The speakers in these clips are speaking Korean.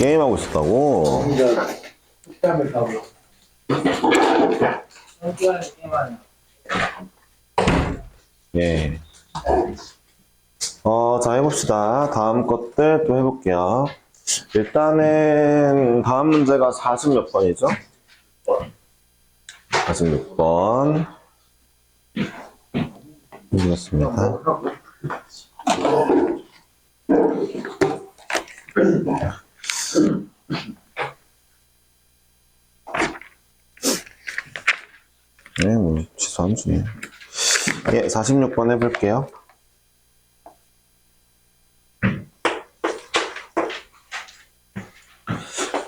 게임하고 있었다고? 식당을 가고 시간에 게임하냐. 예. 자, 해봅시다. 다음 것들 또 해볼게요. 일단은, 다음 문제가 40 몇 번이죠? 46번. 이겼습니다. 네, 뭐, 취소하면 주네. 예, 46번 해볼게요.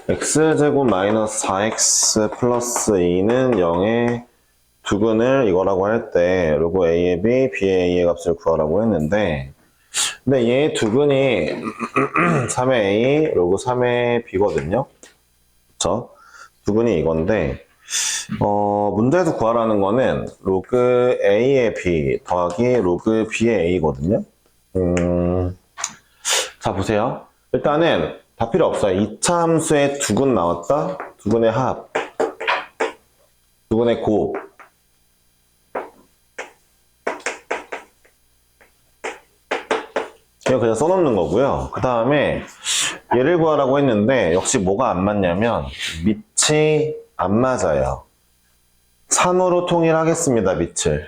x제곱 마이너스 4x 플러스 2는 0의 두근을 이거라고 할 때 로그 a의 b, b의 a의 값을 구하라고 했는데 근데 얘 두근이 3의 a, 로그 3의 b거든요. 그쵸? 두근이 이건데 문제에서 구하라는 거는 로그 a의 b 더하기 로그 b의 a거든요. 자, 보세요. 일단은 다 필요 없어요. 2차 함수에 두근 나왔다. 두근의 합. 두근의 곱. 이거 그냥 써놓는 거고요. 그 다음에 얘를 구하라고 했는데 역시 뭐가 안 맞냐면 밑이 안 맞아요. 3으로 통일하겠습니다. 밑을.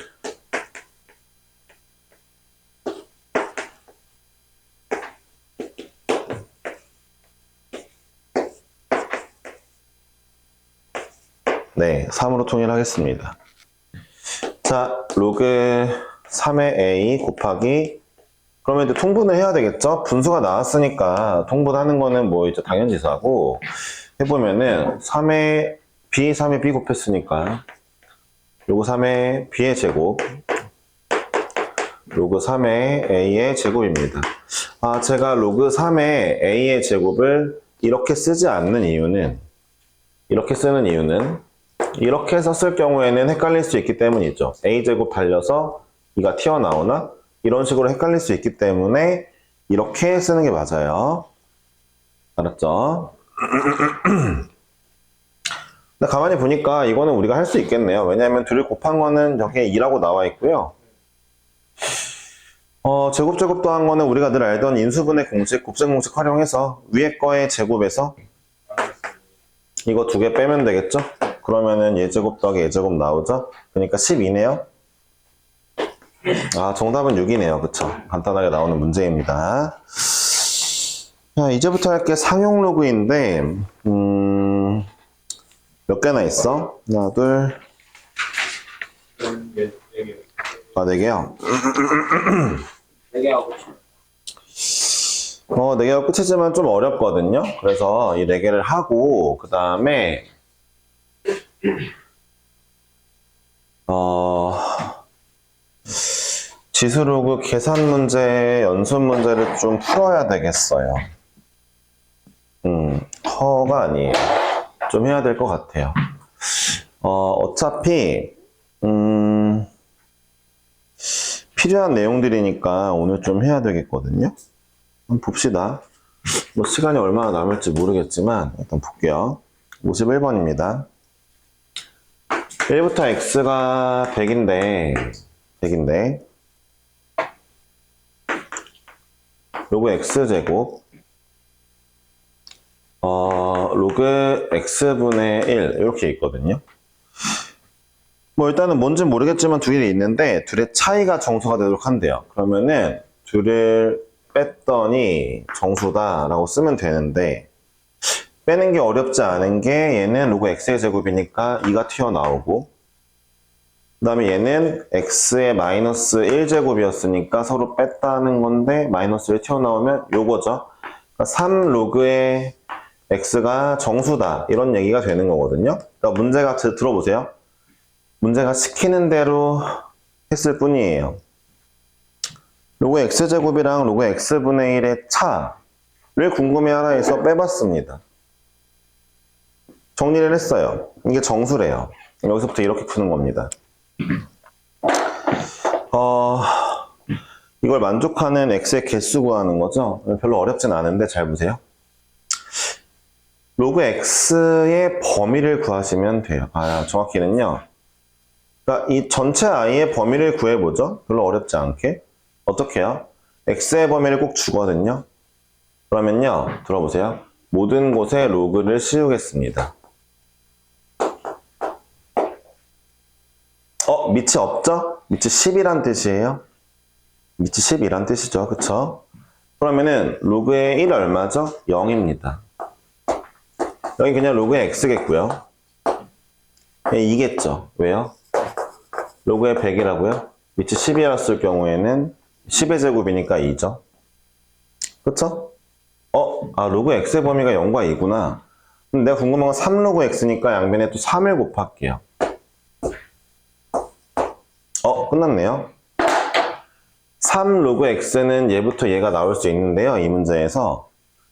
네, 3으로 통일하겠습니다. 자, 로그 3의 a 곱하기 그러면 이제 통분을 해야 되겠죠? 분수가 나왔으니까 통분하는 거는 뭐 이제 당연지사고 해보면은 3의 b, 3의 b 곱했으니까 로그 3의 b의 제곱 로그 3의 a의 제곱입니다. 제가 로그 3의 a의 제곱을 이렇게 쓰지 않는 이유는 이렇게 쓰는 이유는 이렇게 썼을 경우에는 헷갈릴 수 있기 때문이죠. a제곱 달려서 2가 튀어나오나? 이런 식으로 헷갈릴 수 있기 때문에 이렇게 쓰는 게 맞아요. 알았죠? 근데 가만히 보니까 이거는 우리가 할 수 있겠네요. 왜냐하면 둘이 곱한 거는 여기에 2라고 나와 있고요. 제곱 더한 거는 우리가 늘 알던 인수분해 공식, 곱셈 공식 활용해서 위에 거의 제곱에서 이거 두 개 빼면 되겠죠? 그러면은 얘제곱 더하기 얘제곱 나오죠? 그러니까 12네요. 정답은 6이네요. 그쵸? 간단하게 나오는 문제입니다. 자, 이제부터 할게 상용 로그인데, 몇 개나 있어? 하나, 둘. 4개요? 4개하고 4개가 끝이지만 좀 어렵거든요. 그래서 이 4개를 하고, 그 다음에, 지수로그 계산 문제, 연습 문제를 좀 풀어야 되겠어요. 허가 아니에요. 좀 해야 될 것 같아요. 어차피, 필요한 내용들이니까 오늘 좀 해야 되겠거든요. 한번 봅시다. 뭐 시간이 얼마나 남을지 모르겠지만, 일단 볼게요. 51번입니다. 1부터 x가 100인데, 로그 x제곱, 로그 x분의 1, 이렇게 있거든요. 뭐 일단은 뭔지 모르겠지만 두 개 있는데, 둘의 차이가 정수가 되도록 한대요. 그러면은, 둘을 뺐더니 정수다라고 쓰면 되는데, 빼는 게 어렵지 않은 게 얘는 로그 x의 제곱이니까 2가 튀어나오고, 그 다음에 얘는 x의 마이너스 1제곱이었으니까 서로 뺐다는 건데 마이너스 1 튀어나오면 요거죠. 그러니까 3 로그의 x가 정수다 이런 얘기가 되는 거거든요. 그러니까 문제가 들어보세요. 문제가 시키는 대로 했을 뿐이에요. 로그 x제곱이랑 로그 x분의 1의 차를 궁금해하라 해서 빼봤습니다. 정리를 했어요. 이게 정수래요. 여기서부터 이렇게 푸는 겁니다. 이걸 만족하는 x의 개수 구하는 거죠. 별로 어렵진 않은데 잘 보세요. 로그 x의 범위를 구하시면 돼요. 정확히는요. 그러니까 이 전체 i의 범위를 구해보죠. 별로 어렵지 않게. 어떻게 해요? x의 범위를 꼭 주거든요. 그러면요. 들어보세요. 모든 곳에 로그를 씌우겠습니다. 밑이 없죠? 밑이 10이란 뜻이에요. 밑이 10이란 뜻이죠. 그쵸? 그러면은 로그의 1 얼마죠? 0입니다. 여기 그냥 로그의 x겠고요. 2겠죠. 왜요? 로그의 100이라고요? 밑이 10이었을 경우에는 10의 제곱이니까 2죠. 그쵸? 로그 x의 범위가 0과 2구나. 그럼 내가 궁금한 건 3로그 x니까 양변에 또 3을 곱할게요. 끝났네요. 3로그 x는 얘부터 얘가 나올 수 있는데요. 이 문제에서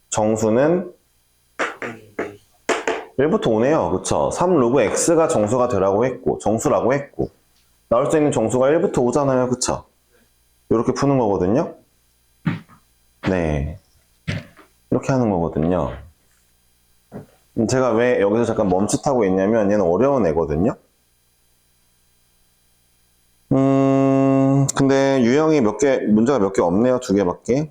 정수는 1부터 5네요. 그쵸? 3로그 x가 정수라고 했고 나올 수 있는 정수가 1부터 5잖아요. 그쵸? 이렇게 푸는 거거든요. 네. 이렇게 하는 거거든요. 제가 왜 여기서 잠깐 멈칫하고 있냐면 얘는 어려운 애거든요. 근데 유형이 문제가 몇 개 없네요. 2개밖에.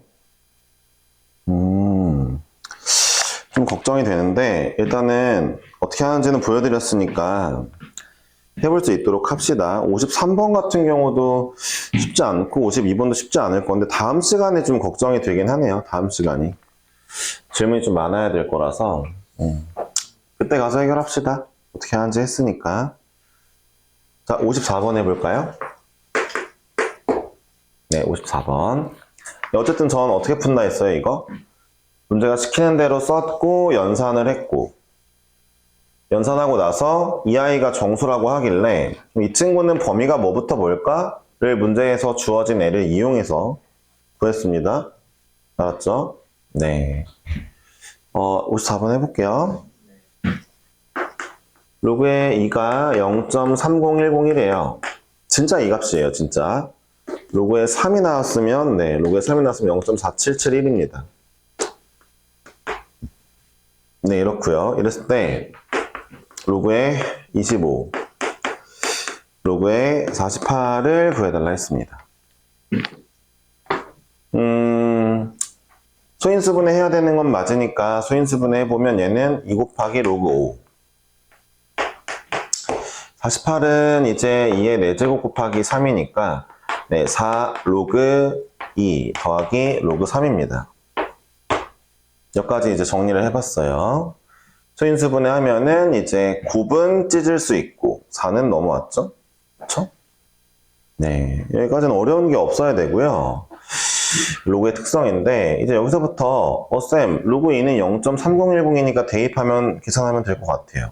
좀 걱정이 되는데, 일단은 어떻게 하는지는 보여드렸으니까 해볼 수 있도록 합시다. 53번 같은 경우도 쉽지 않고, 52번도 쉽지 않을 건데, 다음 시간에 좀 걱정이 되긴 하네요. 다음 시간이. 질문이 좀 많아야 될 거라서, 그때 가서 해결합시다. 어떻게 하는지 했으니까. 자, 54번 해볼까요? 네, 54번. 어쨌든 전 어떻게 푼다 했어요, 이거? 문제가 시키는 대로 썼고, 연산을 했고, 연산하고 나서 이 아이가 정수라고 하길래, 이 친구는 범위가 뭐부터 뭘까?를 문제에서 주어진 애를 이용해서 구했습니다. 알았죠? 네. 54번 해볼게요. 로그의 2가 0.30101이에요. 진짜 이 값이에요, 진짜. 로그에 3이 나왔으면, 로그에 3이 나왔으면 0.4771입니다. 네, 이렇고요. 이랬을 때, 로그에 25, 로그에 48을 구해달라 했습니다. 소인수분해 해야 되는 건 맞으니까, 소인수분해 해보면 얘는 2 곱하기 로그 5. 48은 이제 2의 4제곱 곱하기 3이니까, 4 로그 2 더하기 로그 3입니다. 여기까지 이제 정리를 해봤어요. 소인수분해 하면은 이제 9은 찢을 수 있고 4는 넘어왔죠? 그쵸? 네. 여기까지는 어려운 게 없어야 되고요. 로그의 특성인데, 이제 여기서부터, 쌤, 로그 2는 0.3010이니까 대입하면, 계산하면 될 것 같아요.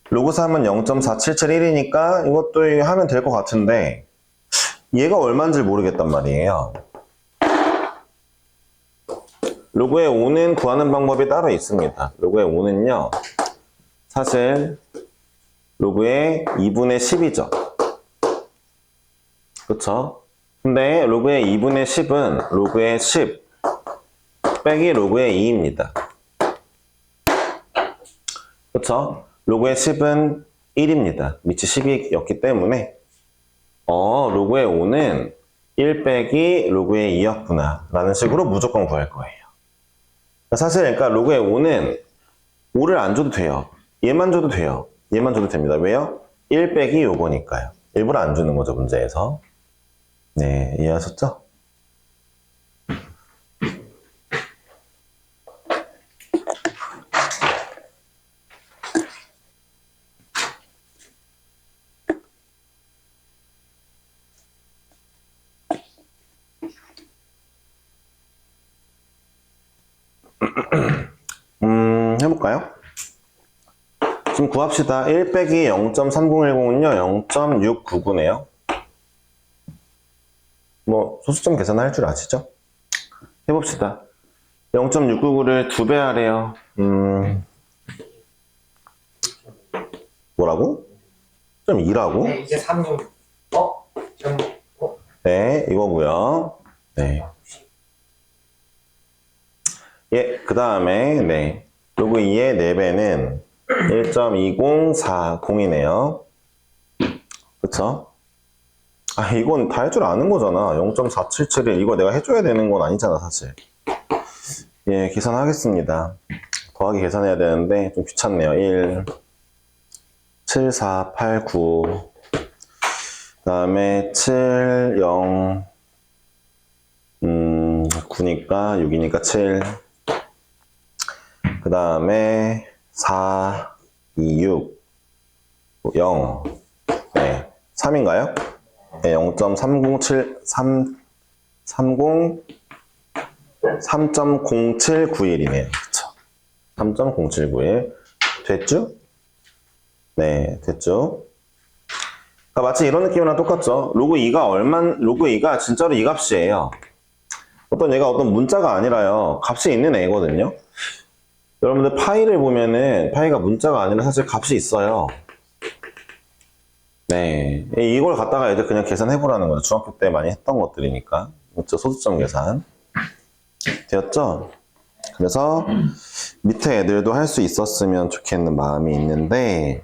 로그 3은 0.4771이니까 이것도 하면 될 것 같은데, 얘가 얼마인지 모르겠단 말이에요. 로그의 5는 구하는 방법이 따로 있습니다. 로그의 5는요, 사실, 로그의 2분의 10이죠. 그쵸? 근데 로그의 2분의 10은 로그의 10 빼기 로그의 2입니다. 그쵸? 로그의 10은 1입니다. 밑이 10이었기 때문에 로그의 5는 1 빼기 로그의 2였구나 라는 식으로 무조건 구할 거예요. 사실 그러니까 로그의 5는 5를 안 줘도 돼요. 얘만 줘도 돼요. 얘만 줘도 됩니다. 왜요? 1 빼기 요거니까요. 일부러 안 주는 거죠, 문제에서. 네, 이해하셨죠? 해볼까요? 지금 구합시다. 1 빼기 0.3010은요, 0.699네요. 소수점 계산할 줄 아시죠? 해봅시다. 0.699를 2배 하래요. 뭐라고? 2라고? 네, 이제 3중. 네, 이거고요. 네. 그 다음에, 로그 2의 4배는 1.2040이네요. 그쵸? 아, 이건 다 할 줄 아는 거잖아. 0.4771. 이거 내가 해줘야 되는 건 아니잖아, 사실. 예, 계산하겠습니다. 더하기 계산해야 되는데 좀 귀찮네요. 1, 7, 4, 8, 9. 그 다음에 7, 0, 9니까 6이니까 7. 그 다음에 4, 2, 6, 0. 네, 3인가요? 네, 0.307, 3.0791이네요. 그쵸? 3.0791. 됐죠? 네, 됐죠? 그러니까 마치 이런 느낌이랑 똑같죠? 로그 2가 진짜로 이 값이에요. 어떤 얘가 어떤 문자가 아니라요. 값이 있는 애거든요. 여러분들 파이를 보면은 파이가 문자가 아니라 사실 값이 있어요. 네, 이걸 갖다가 이제 그냥 계산해보라는 거죠. 중학교 때 많이 했던 것들이니까. 그렇죠? 소수점 계산. 되었죠? 그래서 밑에 애들도 할 수 있었으면 좋겠는 마음이 있는데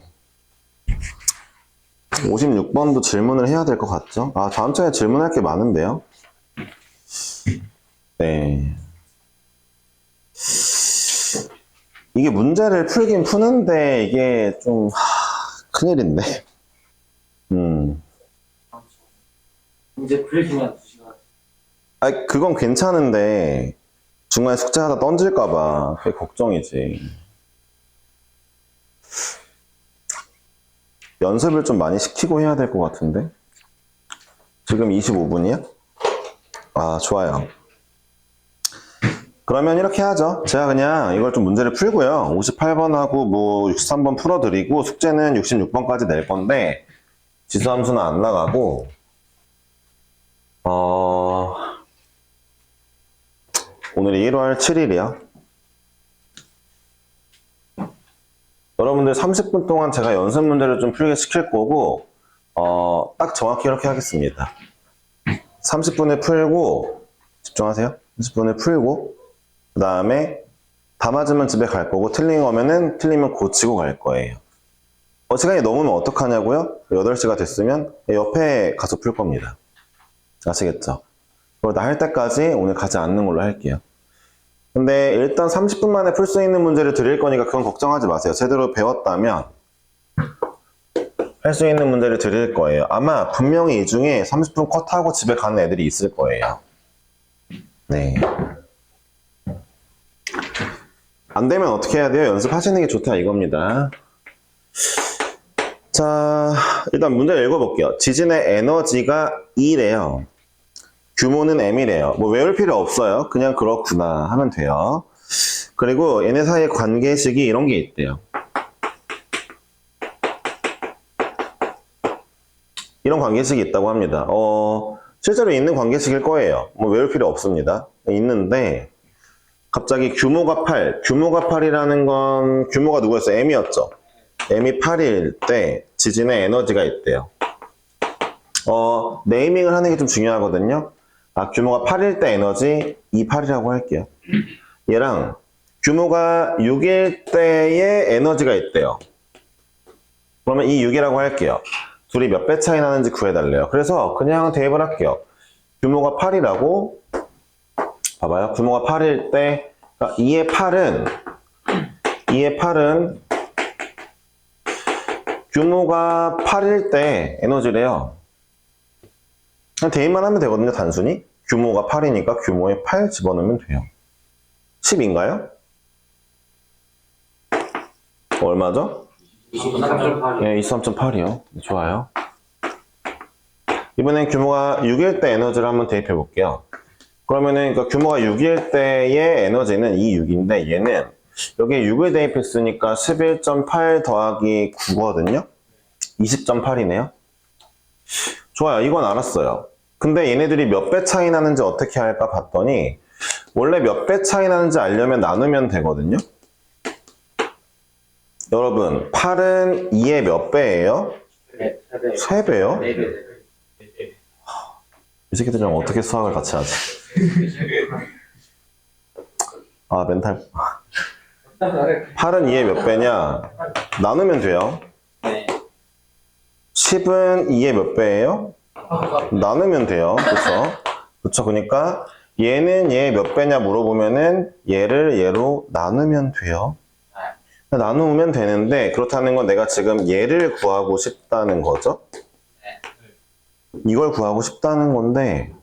56번도 질문을 해야 될 것 같죠? 아, 다음 주에 질문할 게 많은데요? 네. 이게 문제를 풀긴 푸는데 이게 좀 큰일인데. 이제 풀기만 2시간. 아, 그건 괜찮은데 중간에 숙제하다 던질까봐 그게 걱정이지. 연습을 좀 많이 시키고 해야 될 것 같은데. 지금 25분이야? 아, 좋아요. 그러면 이렇게 하죠. 제가 그냥 이걸 좀 문제를 풀고요. 58번하고 뭐 63번 풀어드리고 숙제는 66번까지 낼 건데 지수함수는 안 나가고 오늘이 1월 7일이야. 여러분들 30분 동안 제가 연습 문제를 좀 풀게 시킬 거고 딱 정확히 이렇게 하겠습니다. 30분에 풀고 집중하세요. 30분에 풀고 그 다음에 다 맞으면 집에 갈 거고 틀리면 고치고 갈 거예요. 시간이 넘으면 어떡하냐고요? 8시가 됐으면 옆에 가서 풀 겁니다. 아시겠죠? 그걸 다 할 때까지 오늘 가지 않는 걸로 할게요. 근데 일단 30분 만에 풀 수 있는 문제를 드릴 거니까 그건 걱정하지 마세요. 제대로 배웠다면 할 수 있는 문제를 드릴 거예요. 아마 분명히 이 중에 30분 컷하고 집에 가는 애들이 있을 거예요. 네. 안 되면 어떻게 해야 돼요? 연습하시는 게 좋다 이겁니다. 자, 일단 문제를 읽어볼게요. 지진의 에너지가 E래요. 규모는 M이래요. 뭐 외울 필요 없어요. 그냥 그렇구나 하면 돼요. 그리고 얘네 사이의 관계식이 이런 게 있대요. 이런 관계식이 있다고 합니다. 실제로 있는 관계식일 거예요. 뭐 외울 필요 없습니다. 있는데 갑자기 규모가 8. 규모가 8이라는 건 규모가 누구였어요? M이었죠. M이 8일 때 지진의 에너지가 있대요. 네이밍을 하는 게 좀 중요하거든요. 규모가 8일 때 에너지 28이라고 할게요. 얘랑 규모가 6일 때의 에너지가 있대요. 그러면 이 6이라고 할게요. 둘이 몇 배 차이 나는지 구해달래요. 그래서 그냥 대입을 할게요. 규모가 8이라고 봐봐요. 규모가 8일 때 그러니까 2의 8은 규모가 8일 때 에너지래요. 그냥 대입만 하면 되거든요. 단순히 규모가 8이니까 규모에 8 집어넣으면 돼요. 10인가요? 얼마죠? 23.8. 네, 23.8이요. 좋아요. 이번엔 규모가 6일 때 에너지를 한번 대입해 볼게요. 그러면은 그러니까 규모가 6일 때의 에너지는 이 6인데 얘는 여기에 6을 대입했으니까 11.8 더하기 9거든요. 20.8이네요. 좋아요. 이건 알았어요. 근데 얘네들이 몇 배 차이 나는지 어떻게 할까 봤더니 원래 몇 배 차이 나는지 알려면 나누면 되거든요. 여러분 8은 2의 몇 배예요? 3배요? 4배. 이 새끼들이랑 어떻게 수학을 같이 하지? 멘탈. 8은 2의 몇 배냐? 나누면 돼요. 네. 10은 2의 몇 배예요? 나누면 돼요. 그쵸? 그쵸. 그러니까 얘는 얘 몇 배냐 물어보면은 얘를 얘로 나누면 돼요. 나누면 되는데 그렇다는 건 내가 지금 얘를 구하고 싶다는 거죠. 이걸 구하고 싶다는 건데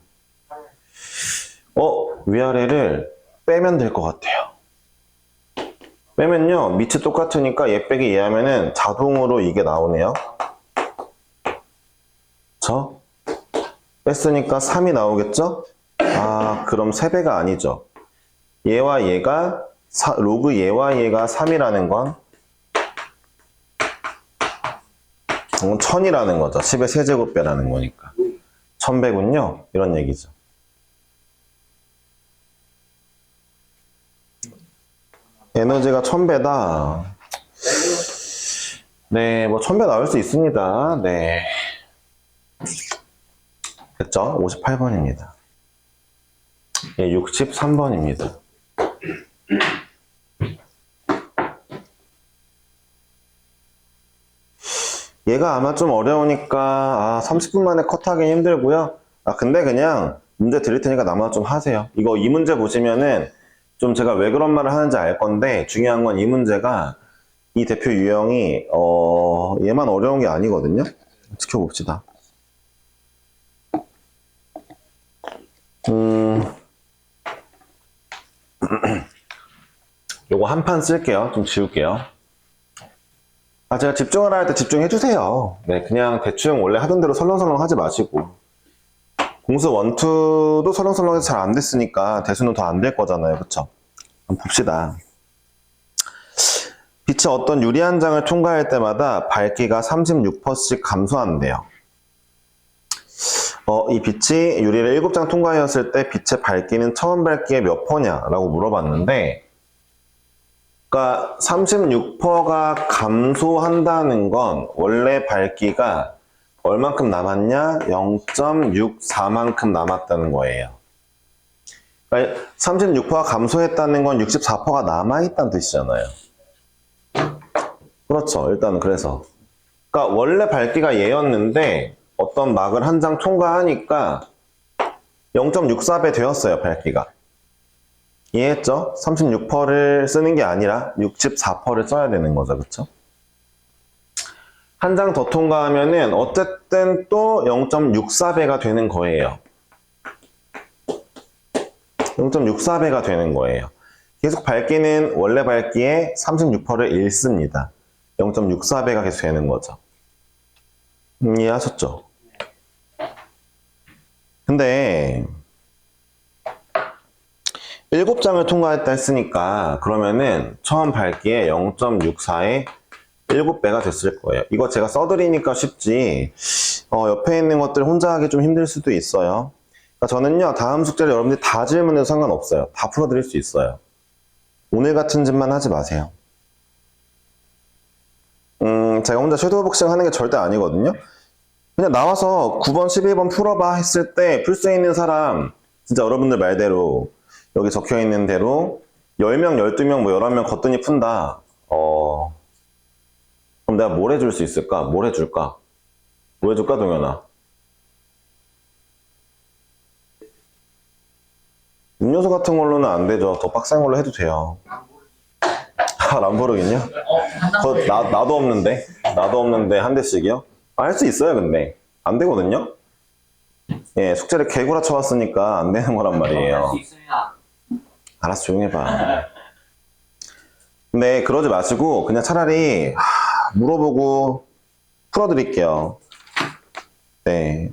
위아래를 빼면 될 것 같아요. 빼면요 밑이 똑같으니까 얘 빼기 얘 하면은 자동으로 이게 나오네요. 그쵸? 뺐으니까 3이 나오겠죠? 아 그럼 3배가 아니죠. 얘와 얘가 로그 얘와 얘가 3이라는 건 1000이라는 거죠. 10의 세제곱배라는 거니까 1000배군요. 이런 얘기죠. 에너지가 1000배다. 네, 뭐 1000배 나올 수 있습니다. 네. 됐죠? 58번입니다. 예, 63번입니다. 얘가 아마 좀 어려우니까 30분 만에 컷하기 힘들고요. 근데 그냥 문제 드릴 테니까 나만 좀 하세요. 이거 이 문제 보시면은 좀 제가 왜 그런 말을 하는지 알 건데 중요한 건 이 문제가 이 대표 유형이 얘만 어려운 게 아니거든요. 지켜봅시다. 요거 한 판 쓸게요. 좀 지울게요. 제가 집중을 할 때 집중해 주세요. 네, 그냥 대충 원래 하던 대로 설렁설렁 하지 마시고. 공수 1, 2도 설렁설렁해서 잘 안 됐으니까 대수는 더 안 될 거잖아요. 그쵸? 한번 봅시다. 빛이 어떤 유리 한 장을 통과할 때마다 밝기가 36%씩 감소한대요. 이 빛이 유리를 7장 통과하였을 때 빛의 밝기는 처음 밝기의 몇 퍼냐라고 물어봤는데 그러니까 36%가 감소한다는 건 원래 밝기가 얼만큼 남았냐? 0.64만큼 남았다는 거예요. 그러니까 36%가 감소했다는 건 64%가 남아있다는 뜻이잖아요. 그렇죠. 일단은 그래서. 그러니까 원래 밝기가 얘였는데 어떤 막을 한 장 통과하니까 0.64배 되었어요, 밝기가. 이해했죠? 36%를 쓰는 게 아니라 64%를 써야 되는 거죠. 그쵸? 한 장 더 통과하면은 어쨌든 또 0.64배가 되는 거예요. 0.64배가 되는 거예요. 계속 밝기는 원래 밝기의 36%를 잃습니다. 0.64배가 계속 되는 거죠. 이해하셨죠? 근데 7장을 통과했다 했으니까 그러면은 처음 밝기의 0.64의 7배가 됐을 거예요. 이거 제가 써드리니까 쉽지 옆에 있는 것들 혼자 하기 좀 힘들 수도 있어요. 그러니까 저는요 다음 숙제를 여러분들이 다 질문해도 상관없어요. 다 풀어드릴 수 있어요. 오늘 같은 짓만 하지 마세요. 제가 혼자 섀도우 복싱 하는 게 절대 아니거든요. 그냥 나와서 9번, 11번 풀어봐 했을 때 풀 수 있는 사람 진짜 여러분들 말대로 여기 적혀 있는 대로 10명, 12명, 뭐 11명 거뜬히 푼다. 그럼 내가 뭘 해줄 수 있을까? 뭘 해줄까? 뭐 해줄까, 동현아? 음료수 같은 걸로는 안 되죠. 더 빡센 걸로 해도 돼요. 람보르기니요? 나도 없는데. 나도 없는데 한 대씩이요? 할 수 있어요, 근데. 안 되거든요? 예, 숙제를 개구라 쳐왔으니까 안 되는 거란 말이에요. 할수 있습니다. 알았어, 조용히 해봐. 근데 그러지 마시고 그냥 차라리 물어보고 풀어드릴게요. 네.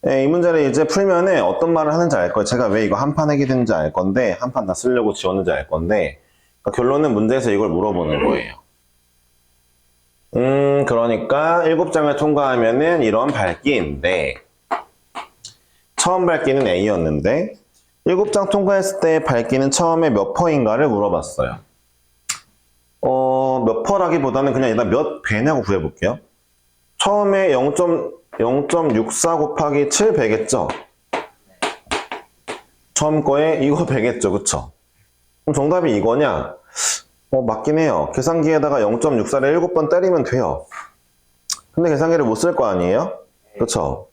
네, 이 문제를 이제 풀면은 어떤 말을 하는지 알 거예요. 제가 왜 이거 한 판 하게 됐는지 알 건데 한 판 다 쓰려고 지웠는지 알 건데 그러니까 결론은 문제에서 이걸 물어보는 거예요. 그러니까 7장을 통과하면은 이런 밝기인데 처음 밝기는 A였는데 7장 통과했을 때 밝기는 처음에 몇 퍼인가를 물어봤어요. 몇 퍼라기보다는 그냥 일단 몇 배냐고 구해볼게요. 처음에 0.64 곱하기 7 배겠죠? 처음 거에 이거 배겠죠, 그쵸? 그럼 정답이 이거냐? 맞긴 해요. 계산기에다가 0.64를 7번 때리면 돼요. 근데 계산기를 못 쓸 거 아니에요? 그쵸?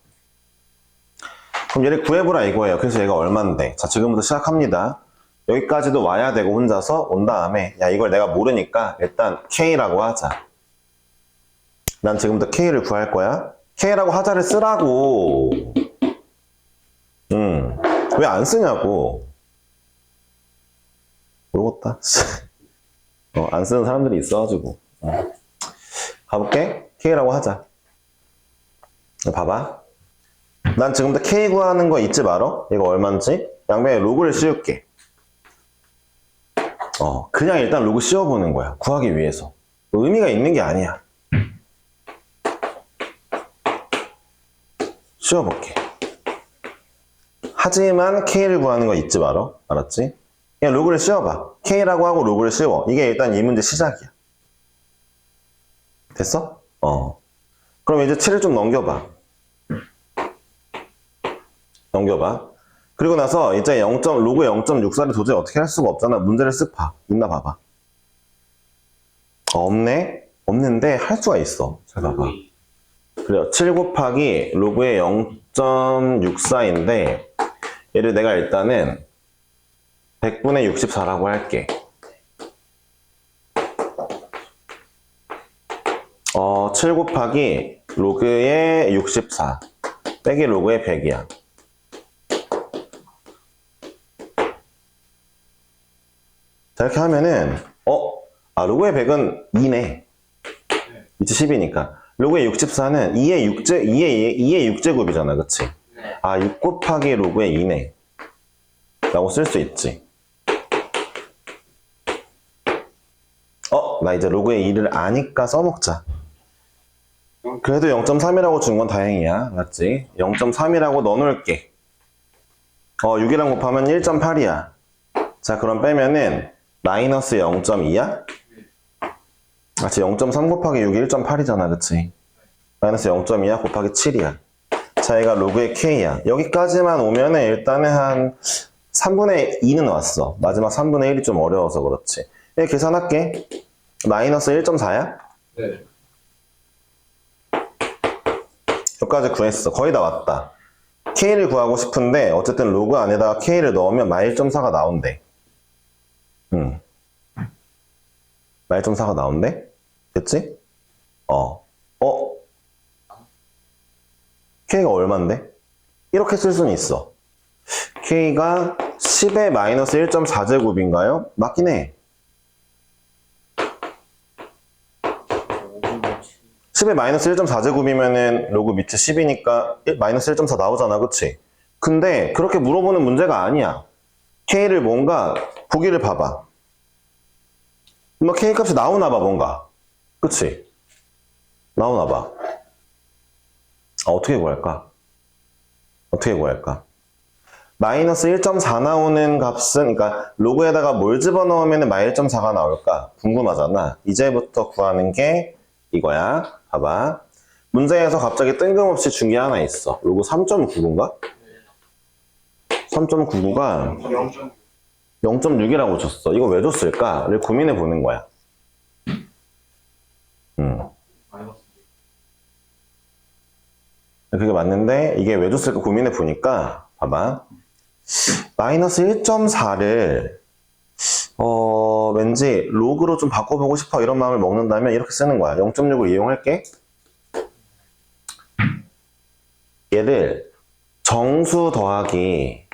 그럼 얘를 구해보라 이거예요. 그래서 얘가 얼만데? 자, 지금부터 시작합니다. 여기까지도 와야 되고 혼자서 온 다음에 야, 이걸 내가 모르니까 일단 K라고 하자. 난 지금부터 K를 구할 거야. K라고 하자를 쓰라고. 왜 안 쓰냐고. 모르겠다. 안 쓰는 사람들이 있어가지고. 가볼게. K라고 하자. 봐봐. 난 지금부터 K 구하는 거 잊지 말어. 이거 얼마인지. 양변에 로그를 씌울게. 그냥 일단 로그 씌워보는 거야. 구하기 위해서. 의미가 있는 게 아니야. 씌워볼게. 하지만 K를 구하는 거 잊지 말어. 알았지? 그냥 로그를 씌워봐. K라고 하고 로그를 씌워. 이게 일단 이 문제 시작이야. 됐어? 그럼 이제 7을 좀 넘겨봐. 넘겨봐. 그리고 나서 이제 로그 0.64를 도저히 어떻게 할 수가 없잖아. 문제를 쓱 봐. 있나 봐봐. 없네? 없는데 할 수가 있어. 잘 봐봐. 그래요. 7 곱하기 로그의 0.64인데 얘를 내가 일단은 100분의 64라고 할게. 7 곱하기 로그의 64 빼기 로그의 100이야. 자, 이렇게 하면은 로그의 100은 2네. 위치 10이니까. 로그의 64는 2의 6제곱이잖아. 그치? 6 곱하기 로그의 2네. 라고 쓸 수 있지. 나 이제 로그의 2를 아니까 써먹자. 그래도 0.3이라고 준 건 다행이야. 맞지? 0.3이라고 넣어놓을게. 6이랑 곱하면 1.8이야. 자, 그럼 빼면은 마이너스 0.2야? 맞지? 0.3 곱하기 6이 1.8이잖아. 그치? 마이너스 0.2야 곱하기 7이야. 자, 얘가 로그의 K야. 여기까지만 오면은 일단은 한 3분의 2는 왔어. 마지막 3분의 1이 좀 어려워서 그렇지. 얘 계산할게. 마이너스 1.4야? 네. 여기까지 구했어. 거의 다 왔다. K를 구하고 싶은데 어쨌든 로그 안에다가 K를 넣으면 -1.4가 나온대. -1.4가 나온대? 됐지? K가 얼만데? 이렇게 쓸 수는 있어. K가 10의 마이너스 1.4제곱인가요? 맞긴 해. 10의 마이너스 1.4제곱이면은 로그 밑에 10이니까 마이너스 1.4 나오잖아. 그치? 근데 그렇게 물어보는 문제가 아니야. K를 뭔가 보기를 봐봐. K 값이 나오나 봐, 뭔가. 그치? 나오나 봐. 어떻게 구할까? 어떻게 구할까? 마이너스 1.4 나오는 값은, 그러니까 로그에다가 뭘 집어넣으면 -1.4가 나올까? 궁금하잖아. 이제부터 구하는 게 이거야. 봐봐. 문제에서 갑자기 뜬금없이 준 게 하나 있어. 로그 3.99인가? 3.99가 0.6이라고 줬어. 이거 왜 줬을까?를 고민해 보는 거야. 그게 맞는데 이게 왜 줬을까 고민해 보니까 봐봐. 마이너스 1.4를 왠지 로그로 좀 바꿔보고 싶어 이런 마음을 먹는다면 이렇게 쓰는 거야. 0.6을 이용할게. 얘를 정수 더하기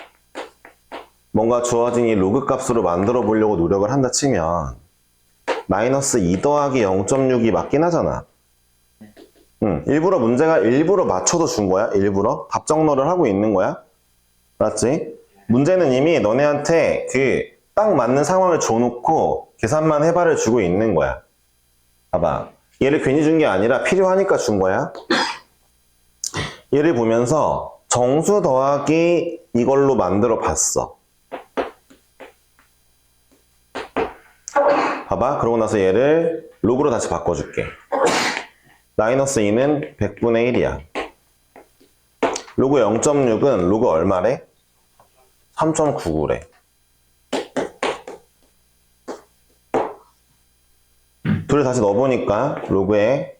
뭔가 주어진 이 로그 값으로 만들어 보려고 노력을 한다 치면 마이너스 2 더하기 0.6이 맞긴 하잖아. 일부러 문제가 일부러 맞춰도 준 거야. 일부러 답정너를 하고 있는 거야. 맞지? 문제는 이미 너네한테 그 딱 맞는 상황을 줘놓고 계산만 해봐를 주고 있는 거야. 봐봐. 얘를 괜히 준 게 아니라 필요하니까 준 거야. 얘를 보면서 정수 더하기 이걸로 만들어 봤어. 봐봐. 그러고 나서 얘를 로그로 다시 바꿔줄게. 마이너스 2는 100분의 1이야. 로그 0.6은 로그 얼마래? 3.99래. 둘을 다시 넣어보니까 로그에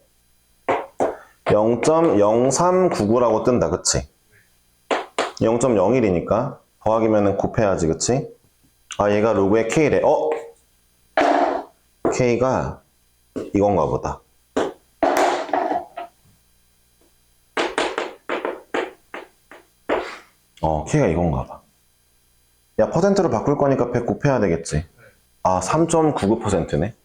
0.0399라고 뜬다, 그치? 0.01이니까 더하기면은 곱해야지, 그치? 아, 얘가 로그에 K래. K가 이건가 보다. K가 이건가 봐. 야, 퍼센트로 바꿀 거니까 100 곱해야 되겠지. 아, 3.99%네.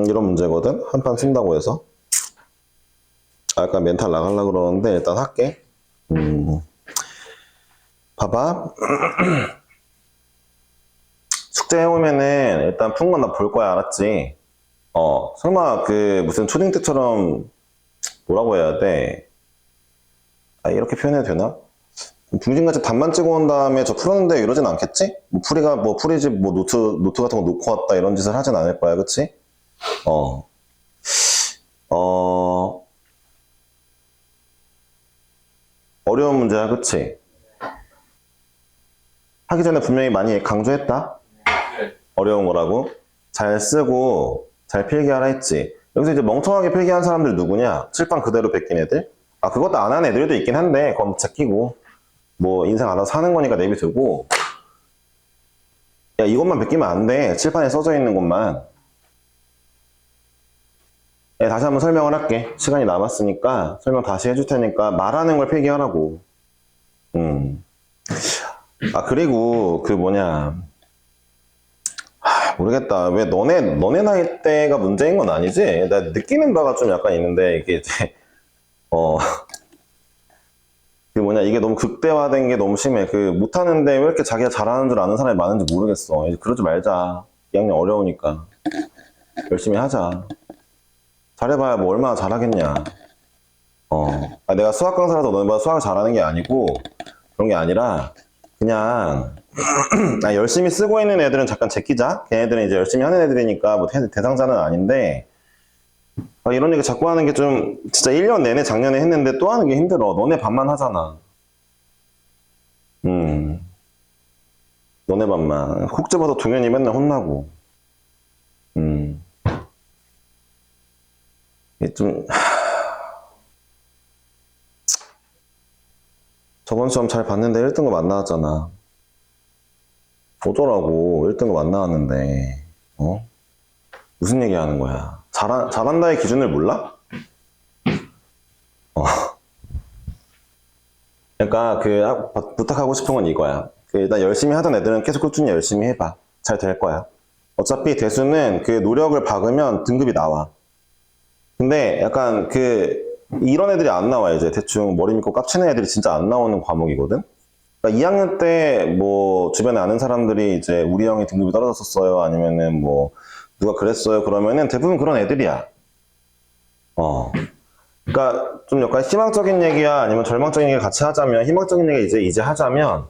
이런 문제거든? 한 판 쓴다고 해서. 약간 멘탈 나가려고 그러는데, 일단 할게. 봐봐. 숙제 해오면은, 일단 푼 건 나 볼 거야, 알았지? 설마 무슨 초딩 때처럼, 뭐라고 해야 돼? 이렇게 표현해도 되나? 중심같이 답만 찍어 온 다음에 저 풀었는데 이러진 않겠지? 풀이지, 노트 같은 거 놓고 왔다 이런 짓을 하진 않을 거야, 그치? 어려운 문제야, 그치? 하기 전에 분명히 많이 강조했다? 어려운 거라고? 잘 쓰고, 잘 필기하라 했지. 여기서 이제 멍청하게 필기한 사람들 누구냐? 칠판 그대로 베낀 애들? 그것도 안 한 애들도 있긴 한데, 그건 제끼고. 인생 알아서 사는 거니까 내비두고. 야, 이것만 베끼면 안 돼. 칠판에 써져 있는 것만. 다시 한번 설명을 할게. 시간이 남았으니까 설명 다시 해줄 테니까 말하는 걸 필기하라고. 그리고 모르겠다. 왜 너네 나이 때가 문제인 건 아니지? 나 느끼는 바가 좀 약간 있는데 이게 이제 이게 너무 극대화된 게 너무 심해. 못하는데 왜 이렇게 자기가 잘하는 줄 아는 사람이 많은지 모르겠어. 이제 그러지 말자. 2학년 어려우니까. 열심히 하자. 잘해봐야 뭐 얼마나 잘하겠냐. 내가 수학 강사라서 너네보다 수학을 잘하는 게 아니고 그런 게 아니라 그냥 열심히 쓰고 있는 애들은 잠깐 제끼자. 걔네들은 이제 열심히 하는 애들이니까 뭐 대상자는 아닌데 이런 얘기 자꾸 하는 게 좀 진짜 1년 내내 작년에 했는데 또 하는 게 힘들어. 너네 반만 하잖아. 너네 반만. 콕 집어서 동현이 맨날 혼나고. 이게 좀 저번 시험 잘 봤는데 1등급 안 나왔잖아. 어쩌라고 1등급 안 나왔는데 무슨 얘기 하는 거야? 잘한다의 기준을 몰라? 그러니까 부탁하고 싶은 건 이거야. 일단 열심히 하던 애들은 계속 꾸준히 열심히 해봐. 잘 될 거야. 어차피 대수는 노력을 박으면 등급이 나와. 근데 약간 이런 애들이 안 나와. 이제 대충 머리 믿고 깝치는 애들이 진짜 안 나오는 과목이거든. 그러니까 2학년 때 주변에 아는 사람들이 이제 우리 형이 등급이 떨어졌었어요. 아니면은 누가 그랬어요. 그러면은 대부분 그런 애들이야. 그러니까 좀 약간 희망적인 얘기야 아니면 절망적인 얘기 같이 하자면 희망적인 얘기 이제 하자면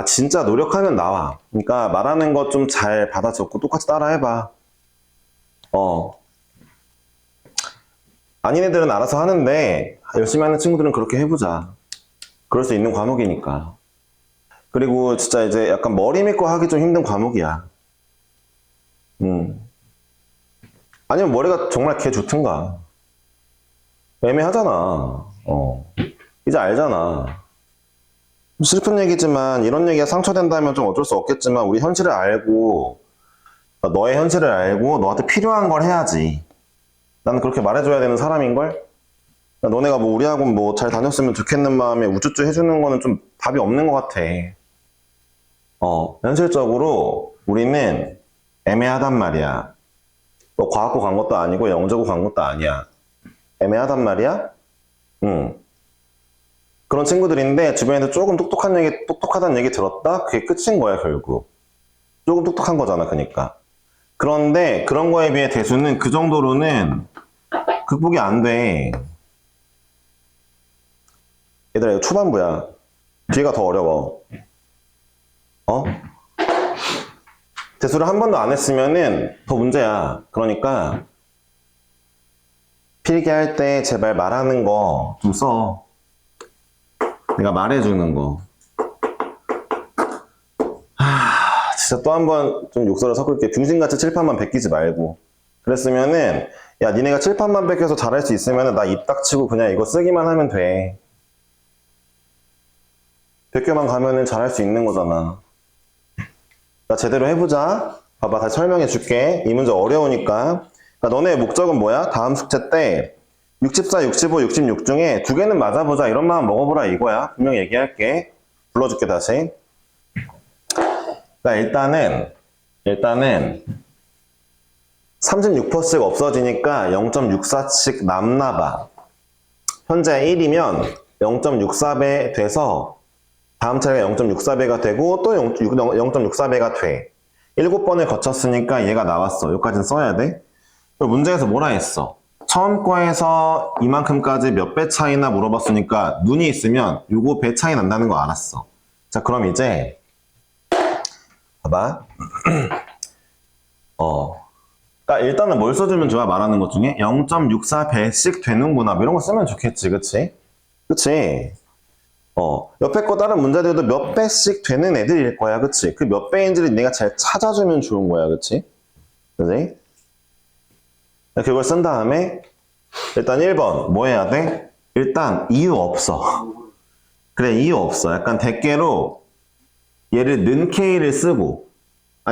진짜 노력하면 나와. 그러니까 말하는 거 좀 잘 받아 적고 똑같이 따라 해봐. 아닌 애들은 알아서 하는데 열심히 하는 친구들은 그렇게 해보자. 그럴 수 있는 과목이니까. 그리고 진짜 이제 약간 머리 믿고 하기 좀 힘든 과목이야. 아니면 머리가 정말 개 좋든가. 애매하잖아. 이제 알잖아. 슬픈 얘기지만 이런 얘기가 상처된다면 좀 어쩔 수 없겠지만 우리 현실을 알고 너의 현실을 알고 너한테 필요한 걸 해야지. 나는 그렇게 말해줘야 되는 사람인걸? 너네가 우리 학원 잘 다녔으면 좋겠는 마음에 우쭈쭈 해주는 거는 좀 답이 없는 것 같아. 현실적으로 우리는 애매하단 말이야. 너 과학고 간 것도 아니고 영재고 간 것도 아니야. 애매하단 말이야? 그런 친구들인데 주변에서 조금 똑똑하다는 얘기 들었다? 그게 끝인 거야, 결국. 조금 똑똑한 거잖아, 그러니까. 그런데 그런 거에 비해 대수는 그 정도로는 극복이 안 돼. 얘들아, 이거 초반부야. 뒤가 더 어려워. 대수를 한 번도 안 했으면은 더 문제야. 그러니까 필기할 때 제발 말하는 거 좀 써. 내가 말해주는 거. 진짜 또 한 번 좀 욕설을 섞을게. 병신같이 칠판만 베끼지 말고. 그랬으면은, 야, 니네가 칠판만 베껴서 잘할 수 있으면은 나 입 닥치고 그냥 이거 쓰기만 하면 돼. 베껴만 가면은 잘할 수 있는 거잖아. 나 제대로 해보자. 봐봐, 다시 설명해 줄게. 이 문제 어려우니까. 그러니까 너네 목적은 뭐야? 다음 숙제 때 64, 65, 66 중에 두 개는 맞아보자. 이런 마음 먹어보라 이거야. 분명히 얘기할게. 불러줄게 다시. 그러니까 일단은 36%씩 없어지니까 0.64씩 남나봐. 현재 1이면 0.64배 돼서 다음 차례가 0.64배가 되고 또 0.64배가 돼. 7번을 거쳤으니까 얘가 나왔어. 여기까지는 써야 돼. 그리고 문제에서 뭐라 했어? 처음 거에서 이만큼까지 몇 배 차이나 물어봤으니까 눈이 있으면 요거 배 차이 난다는 거 알았어. 자, 그럼 이제 봐봐. 그러니까 일단은 뭘 써주면 좋아? 말하는 것 중에 0.64배씩 되는구나. 뭐 이런 거 쓰면 좋겠지, 그치? 그치? 옆에 거 다른 문제들도 몇 배씩 되는 애들일 거야, 그치? 그 몇 배인지를 내가 잘 찾아주면 좋은 거야, 그치? 그치? 그걸 쓴 다음에 일단 1번 뭐 해야 돼? 일단 이유 없어. 그래, 이유 없어. 약간 대개로 얘를 는 K를 쓰고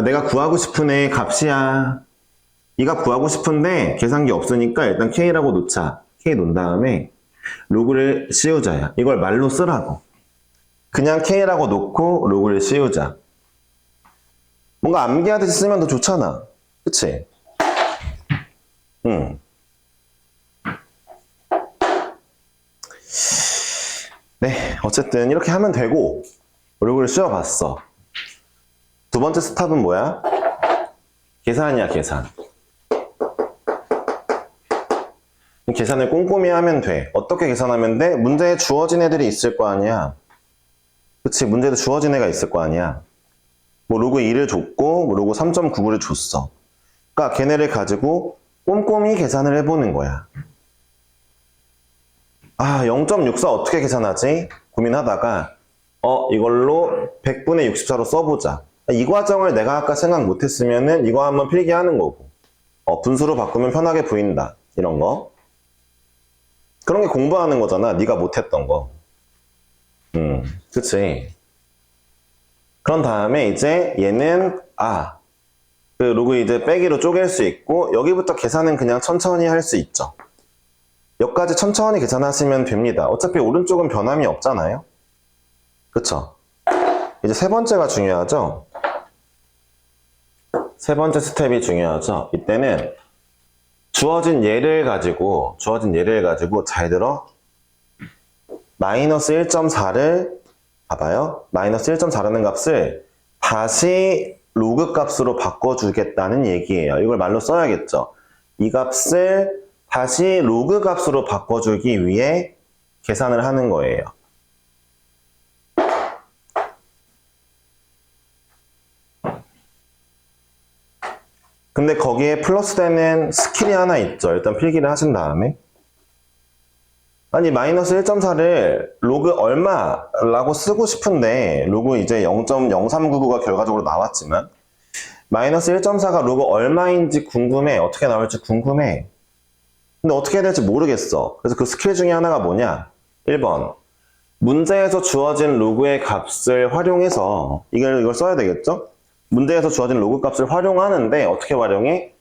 내가 구하고 싶은 애 값이야. 이가 구하고 싶은데 계산기 없으니까 일단 K라고 놓자. K 놓은 다음에 로그를 씌우자야. 이걸 말로 쓰라고. 그냥 K라고 놓고 로그를 씌우자. 뭔가 암기하듯이 쓰면 더 좋잖아. 그치? 네, 어쨌든 이렇게 하면 되고 로그를 씌워봤어. 두 번째 스탑은 뭐야? 계산이야, 계산. 계산을 꼼꼼히 하면 돼. 어떻게 계산하면 돼? 문제에 주어진 애들이 있을 거 아니야. 그치? 문제에도 주어진 애가 있을 거 아니야. 뭐 로그 2를 줬고 뭐 로그 3.99를 줬어. 그러니까 걔네를 가지고 꼼꼼히 계산을 해보는 거야. 0.64 어떻게 계산하지? 고민하다가 이걸로 100분의 64로 써보자. 이 과정을 내가 아까 생각 못했으면은 이거 한번 필기하는 거고. 분수로 바꾸면 편하게 보인다. 이런 거. 그런 게 공부하는 거잖아. 네가 못했던 거. 그치. 그런 다음에 이제 얘는 그 로그 이제 빼기로 쪼갤 수 있고 여기부터 계산은 그냥 천천히 할 수 있죠. 여기까지 천천히 계산하시면 됩니다. 어차피 오른쪽은 변함이 없잖아요. 그쵸? 이제 세 번째가 중요하죠. 세 번째 스텝이 중요하죠. 이때는 주어진 예를 가지고 잘 들어. 마이너스 1.4를 봐봐요. 마이너스 1.4라는 값을 다시 로그 값으로 바꿔주겠다는 얘기예요. 이걸 말로 써야겠죠. 이 값을 다시 로그 값으로 바꿔주기 위해 계산을 하는 거예요. 근데 거기에 플러스 되는 스킬이 하나 있죠. 일단 필기를 하신 다음에. 아니, 마이너스 1.4를 로그 얼마라고 쓰고 싶은데, 로그 이제 0.0399가 결과적으로 나왔지만, 마이너스 1.4가 로그 얼마인지 궁금해. 어떻게 나올지 궁금해. 근데 어떻게 해야 될지 모르겠어. 그래서 그 스킬 중에 하나가 뭐냐? 1번. 문제에서 주어진 로그의 값을 활용해서, 이걸 써야 되겠죠? 문제에서 주어진 로그 값을 활용하는데 어떻게 활용해?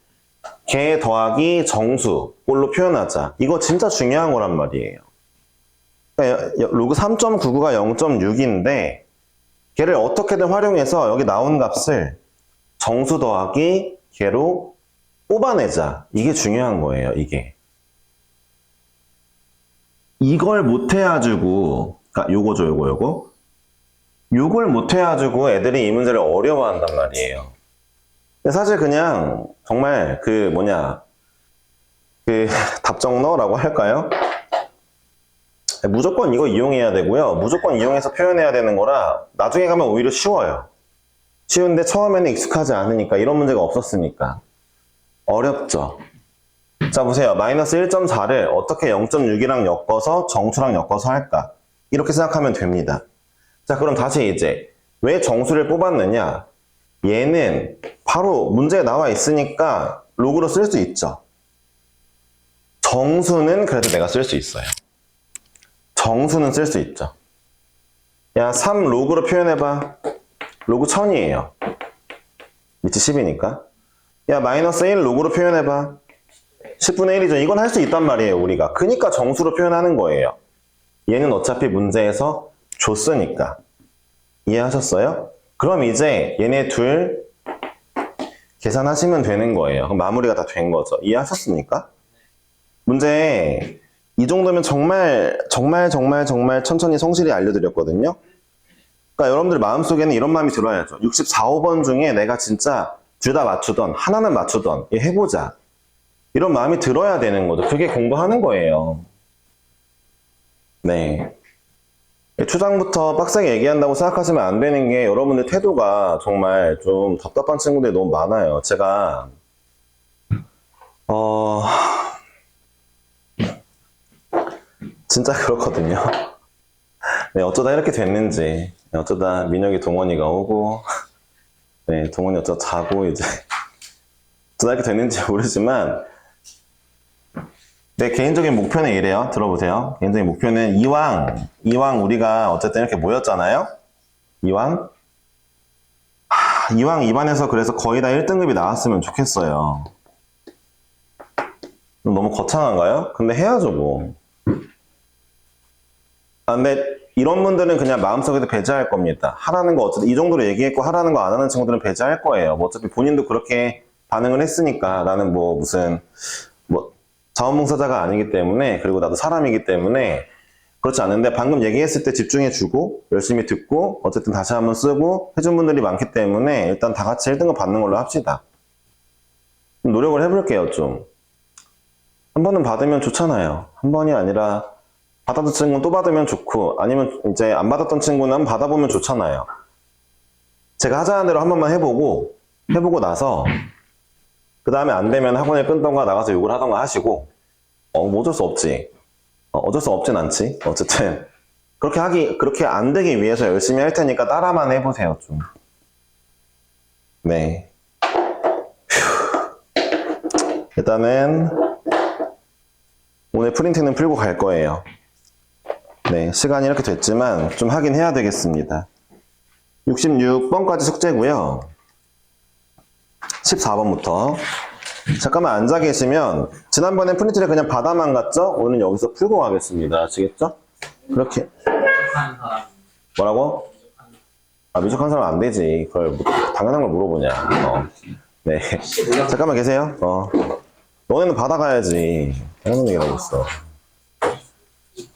개 더하기 정수 꼴로 표현하자. 이거 진짜 중요한 거란 말이에요. 그러니까 로그 3.99가 0.6인데 걔를 어떻게든 활용해서 여기 나온 값을 정수 더하기 개로 뽑아내자. 이게 중요한 거예요. 이걸 못 해가지고 그러니까 요거죠. 요걸 못 해가지고 애들이 이 문제를 어려워한단 말이에요. 근데 사실 그냥 정말 답정너라고 할까요? 무조건 이거 이용해야 되고요. 무조건 이용해서 표현해야 되는 거라 나중에 가면 오히려 쉬워요. 쉬운데 처음에는 익숙하지 않으니까 이런 문제가 없었으니까 어렵죠. 자, 보세요. 마이너스 1.4를 어떻게 0.6이랑 엮어서 정수랑 엮어서 할까? 이렇게 생각하면 됩니다. 자, 그럼 다시 이제 왜 정수를 뽑았느냐? 얘는 바로 문제에 나와 있으니까 로그로 쓸 수 있죠. 정수는 그래도 내가 쓸 수 있어요. 정수는 쓸 수 있죠. 야, 3 로그로 표현해봐. 로그 1000이에요. 밑이 10이니까. 야, 마이너스 1 로그로 표현해봐. 10분의 1이죠. 이건 할 수 있단 말이에요, 우리가. 그니까 정수로 표현하는 거예요. 얘는 어차피 문제에서 줬으니까. 이해하셨어요? 그럼 이제 얘네 둘 계산하시면 되는 거예요. 그럼 마무리가 다 된 거죠. 이해하셨습니까? 문제 이 정도면 정말 천천히 성실히 알려드렸거든요. 그러니까 여러분들 마음속에는 이런 마음이 들어야죠. 64, 5번 중에 내가 진짜 둘 다 맞추던 하나는 맞추던 얘 해보자. 이런 마음이 들어야 되는 거죠. 그게 공부하는 거예요. 네. 초장부터 빡세게 얘기한다고 생각하시면 안 되는 게 여러분들 태도가 정말 좀 답답한 친구들이 너무 많아요. 제가 진짜 그렇거든요. 네, 어쩌다 이렇게 됐는지, 어쩌다 민혁이 동원이가 오고, 네, 동원이 어쩌다 자고 이제 어쩌다 이렇게 됐는지 모르지만 내 개인적인 목표는 이래요. 들어보세요. 개인적인 목표는 이왕 우리가 어쨌든 이렇게 모였잖아요. 이왕 입안에서 그래서 거의 다 1등급이 나왔으면 좋겠어요. 너무 거창한가요? 근데 해야죠, 뭐. 근데 이런 분들은 그냥 마음속에도 배제할 겁니다. 하라는 거 어쨌든 이 정도로 얘기했고 하라는 거 안 하는 친구들은 배제할 거예요. 뭐 어차피 본인도 그렇게 반응을 했으니까 나는 뭐 무슨 뭐 자원봉사자가 아니기 때문에 그리고 나도 사람이기 때문에 그렇지 않은데 방금 얘기했을 때 집중해주고 열심히 듣고 어쨌든 다시 한번 쓰고 해준 분들이 많기 때문에 일단 다 같이 1등급 받는 걸로 합시다. 노력을 해볼게요, 좀. 한 번은 받으면 좋잖아요. 한 번이 아니라 받았던 친구는 또 받으면 좋고 아니면 이제 안 받았던 친구는 한번 받아보면 좋잖아요. 제가 하자는 대로 한 번만 해보고 나서 그 다음에 안 되면 학원에 끊던가 나가서 욕을 하던가 하시고 뭐 어쩔 수 없지. 어쩔 수 없진 않지. 어쨌든 그렇게 안 되기 위해서 열심히 할 테니까 따라만 해보세요, 좀. 네. 일단은 오늘 프린트는 풀고 갈 거예요. 네, 시간이 이렇게 됐지만 좀 하긴 해야 되겠습니다. 66번까지 숙제고요. 14번부터. 잠깐만 앉아 계시면 지난번에 프린트를 그냥 받아만 갔죠? 오늘 여기서 풀고 가겠습니다. 아시겠죠? 그렇게. 미적하는 사람. 뭐라고? 미적한 사람 안 되지. 그걸 당연한 걸 물어보냐. 네. 잠깐만 계세요. 너네는 받아가야지. 당연한 얘기를 하고 있어.